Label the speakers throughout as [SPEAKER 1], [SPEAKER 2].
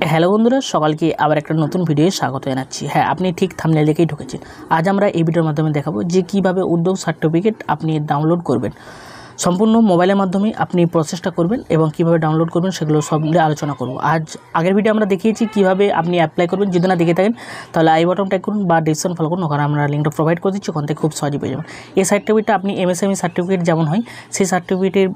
[SPEAKER 1] Hello বন্ধুরা, সকালকে আবার একটা নতুন ভিডিওয়ে স্বাগত জানাচ্ছি। হ্যাঁ, আপনি ঠিক থাম্বনেল দেখেই ঢুকেছেন। আজ আমরা এই ভিডিওর মাধ্যমে দেখাবো যে কীভাবে উদ্যোগ সার্টিফিকেট আপনি ডাউনলোড করবেন। সম্পূর্ণ মোবাইলের মাধ্যমে আপনি প্রসেসটা করবেন এবং কীভাবে ডাউনলোড করবেন সেগুলো সব নিয়ে আলোচনা করব। আগের ভিডিও আমরা দেখিয়েছি কীভাবে আপনি অ্যাপ্লাই করবেন। যদি না দেখে থাকেন তাহলে আই বাটন ট্যাগ করুন বা ডিসক্রিপশন ফলো করুন, ওখানে আমরা লিঙ্কটা প্রোভাইড করে দিচ্ছি, ওখান থেকে খুব সহজে পেয়ে যাবেন। এই সার্টিফিকেটটা আপনি এমএসএমই সার্টিফিকেট যেমন হয় সেই সার্টিফিকেটের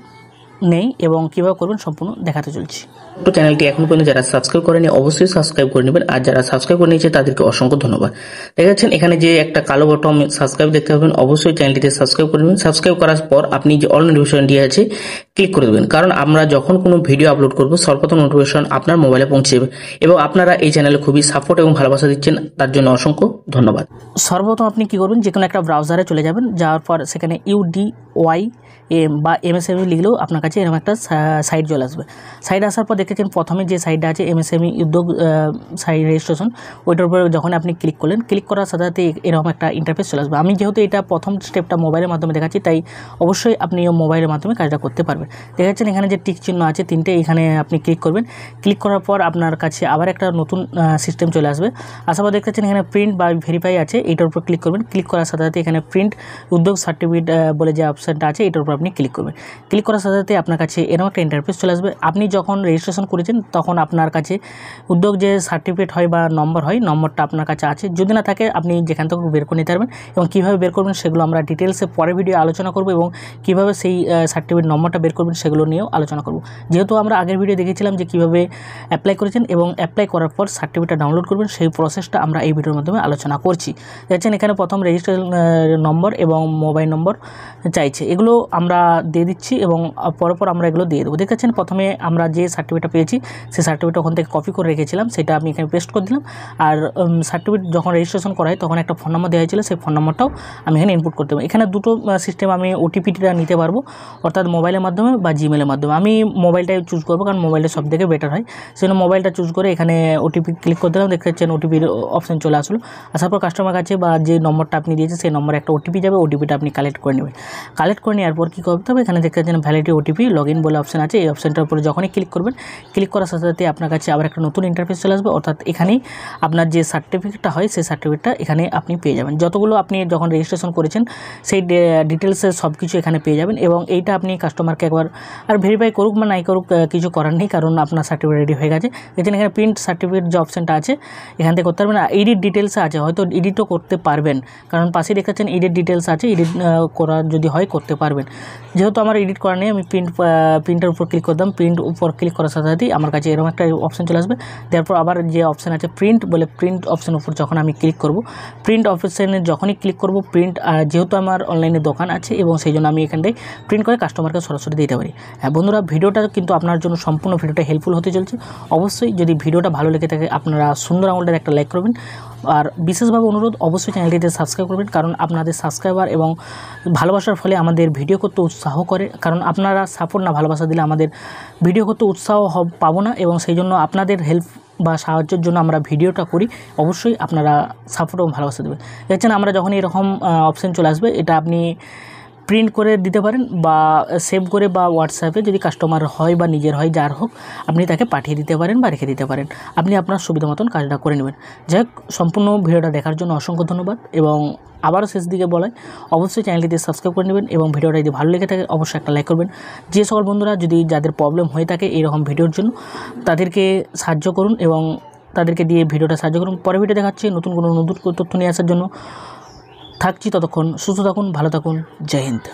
[SPEAKER 1] নেই এবং কীভাবে করবেন সম্পূর্ণ দেখাতে চলছি। তো চ্যানেলটি এখন পর্যন্ত যারা সাবস্ক্রাইব করেনি অবশ্যই সাবস্ক্রাইব করে নেবেন, আর যারা সাবস্ক্রাইব করে নিয়েছে তাদেরকে অসংখ্য ধন্যবাদ। দেখাচ্ছেন এখানে যে একটা কালো বটন সাবস্ক্রাইব দেখতে পাবেন, অবশ্যই চ্যানেলটিতে সাবস্ক্রাইব করে নেবেন। সাবস্ক্রাইব করার পর আপনি যে অল নোটিফিকেশনটি আছে ক্লিক করে দেবেন, কারণ আমরা যখন কোনো ভিডিও আপলোড করব সর্বপ্রথম নোটিফিকেশন আপনার মোবাইলে পৌঁছে যাবে। এবং আপনারা এই চ্যানেলে খুবই সাপোর্ট এবং ভালোবাসা দিচ্ছেন, তার জন্য অসংখ্য ধন্যবাদ। সর্বপ্রথম আপনি কী করবেন, যে কোনো একটা ব্রাউজারে চলে যাবেন, যাওয়ার পর সেখানে UDYM বা MSME লিখলেও আপনার কাছে এরকম একটা সাইট চলে আসবে। সাইট আসার পর দেখেছেন প্রথমে যে সাইটটা আছে MSME উদ্যোগ সাইট রেজিস্ট্রেশন, ওইটার উপরে যখন আপনি ক্লিক করলেন, ক্লিক করার সাথে সাথে এরকম একটা ইন্টারফেস চলে আসবে। আমি যেহেতু এটা প্রথম স্টেপটা মোবাইলের মাধ্যমে দেখাচ্ছি, তাই অবশ্যই আপনি মোবাইলের মাধ্যমে কাজটা করতে পারবেন। দেখাচ্ছেন এখানে যে টিক চিহ্ন আছে তিনটে, এখানে আপনি ক্লিক করবেন। ক্লিক করার পর আপনার কাছে আবার একটা নতুন সিস্টেম চলে আসবে। আসার পর দেখতেছেন এখানে প্রিন্ট বা ভেরিফাই আছে, এইটার উপর ক্লিক করবেন। ক্লিক করার সাথে সাথে এখানে প্রিন্ট উদ্যোগ সার্টিফিকেট বলে যে অপশানটা আছে, এটার উপর আপনি ক্লিক করবেন। ক্লিক করার সাথে সাথে আপনার কাছে এরকম একটা ইন্টারফেস চলে আসবে। আপনি যখন রেজিস্ট্রেশন করেছেন তখন আপনার কাছে উদ্যোগ যে সার্টিফিকেট হয় বা নম্বর হয়, নম্বরটা আপনার কাছে আছে। যদি না থাকে আপনি যেখান থেকে বের করে নিতে পারবেন, এবং কীভাবে বের করবেন সেগুলো আমরা ডিটেলসে পরের ভিডিও আলোচনা করব, এবং কীভাবে সেই সার্টিফিকেট নম্বরটা বের করবেন সেগুলো নিয়েও আলোচনা করব। যেহেতু আমরা আগের ভিডিও দেখেছিলাম যে কীভাবে অ্যাপ্লাই করেছেন এবং অ্যাপ্লাই করার পর সার্টিফিকেটটা ডাউনলোড করবেন, সেই প্রসেসটা আমরা এই ভিডিওর মাধ্যমে আলোচনা করছি। দেখছেন এখানে প্রথম রেজিস্ট্রেশন নম্বর এবং মোবাইল নম্বর চাইছে, এগুলো আমরা দিয়ে দিচ্ছি এবং পরপর আমরা এগুলো দিয়ে দেবো। দেখেছেন প্রথমে আমরা যে সার্টিফিকেটটা পেয়েছি সেই সার্টিফিকেটটা ওখান থেকে কপি করে রেখেছিলাম, সেটা আমি এখানে পেস্ট করে দিলাম। আর সার্টিফিকেট যখন রেজিস্ট্রেশন করা হয় তখন একটা ফোন নম্বর দেওয়া হয়েছিল, সেই ফোন নম্বরটাও আমি এখানে ইনপুট করতে পারবো। এখানে দুটো সিস্টেম আমি ওটিপিটা নিতে পারবো, অর্থাৎ মোবাইলের মাধ্যমে বা জিমেলের মাধ্যমে। আমি মোবাইলটাই চুজ করবো, কারণ মোবাইলটা সব থেকে বেটার হয়। সেজন্য মোবাইলটা চুজ করে এখানে ওটিপি ক্লিক করে দিলাম। দেখতে পাচ্ছেন ওটিপির অপশান চলে আসলো। আসার পর কাস্টমার কাছে বা যে নম্বরটা আপনি দিয়েছেন সেই নম্বরে একটা ওটিপি যাবে, ওটিপিটা আপনি কালেক্ট করে নেবেন। কালেক্ট করে নেওয়ার পর কী করতে হবে, এখানে দেখতে পাচ্ছেন ভ্যালিডিটি ওটিপি লগ ইন বলে অপশান আছে, এই অপশানটার উপরে যখনই ক্লিক করবেন, ক্লিক করার সাথে সাথে আপনার কাছে আবার একটা নতুন ইন্টারফেস চলে আসবে। অর্থাৎ এখানেই আপনার যে সার্টিফিকেটটা হয় সেই সার্টিফিকেটটা এখানে আপনি পেয়ে যাবেন। যতগুলো আপনি যখন রেজিস্ট্রেশন করেছেন সেই ডিটেলসে সব কিছু এখানে পেয়ে যাবেন, এবং এইটা আপনি কাস্টমারকে একবার আর ভেরিফাই করুক বা নাই করুক কিছু করার নেই, কারণ আপনার সার্টিফিকেট রেডি হয়ে গেছে। দেখছেন এখানে প্রিন্ট সার্টিফিকেট যে অপশানটা আছে এখান থেকে করতে পারবেন। এডিট ডিটেলসে আছে, হয়তো এডিটও করতে পারবেন, কারণ পাশে দেখাচ্ছেন এডিট ডিটেলস আছে, এডিট করার যদি হয় করতে পারবেন। যেহেতু আমার এডিট করা নেই, আমি প্রিন্টের উপর ক্লিক করতাম। প্রিন্ট উপর ক্লিক করার সাথে সাথেই আমার কাছে এরকম একটা অপশান চলে আসবে। তারপর আবার যে অপশান আছে প্রিন্ট বলে, প্রিন্ট অপশানের উপর যখন আমি ক্লিক করব, প্রিন্ট অপশানে যখনই ক্লিক করব প্রিন্ট, যেহেতু আমার অনলাইনে দোকান আছে এবং সেই জন্য আমি এখানটায় প্রিন্ট করে কাস্টমারকে সরাসরি দিতে পারি। হ্যাঁ বন্ধুরা, ভিডিওটা কিন্তু আপনার জন্য সম্পূর্ণ ভিডিওটা হেল্পফুল হতে চলছে। অবশ্যই যদি ভিডিওটা ভালো লেগে থাকে আপনারা সুন্দর আঙুলটার একটা লাইক করবেন, আর বিশেষভাবে অনুরোধ অবশ্যই চ্যানেলটিতে সাবস্ক্রাইব করবেন, কারণ আপনাদের সাবস্ক্রাইবার এবং ভালোবাসার ফলে আমাদের ভিডিও করতে উৎসাহ করে। কারণ আপনারা সাপোর্ট না ভালোবাসা দিলে আমাদের ভিডিও করতে উৎসাহ পাবো না, এবং সেই জন্য আপনাদের হেল্প বা সাহায্যের জন্য আমরা ভিডিওটা করি। অবশ্যই আপনারা সাপোর্ট এবং ভালোবাসা দেবেন। দেখছেন আমরা যখন এরকম অপশান চলে আসবে, এটা আপনি প্রিন্ট করে দিতে পারেন বা সেভ করে বা হোয়াটসঅ্যাপে যদি কাস্টমার হয় বা নিজের হয় যার হোক, আপনি তাকে পাঠিয়ে দিতে পারেন বা রেখে দিতে পারেন। আপনি আপনার সুবিধা মতন কাজটা করে নেবেন। যাই হোক, সম্পূর্ণ ভিডিওটা দেখার জন্য অসংখ্য ধন্যবাদ, এবং আবারও শেষ দিকে বলায় অবশ্যই চ্যানেলটিতে সাবস্ক্রাইব করে নেবেন, এবং ভিডিওটা যদি ভালো লেগে থাকে অবশ্যই একটা লাইক করবেন। যে সকল বন্ধুরা যাদের প্রবলেম হয়ে থাকে এরকম ভিডিওর জন্য, তাদেরকে সাহায্য করুন এবং তাদেরকে দিয়ে ভিডিওটা সাহায্য করুন। পরে ভিডিও দেখাচ্ছি নতুন তথ্য নিয়ে আসার জন্য। থাকছি ততক্ষণ, সুস্থ থাকুন, ভালো থাকুন, জয় হিন্দ।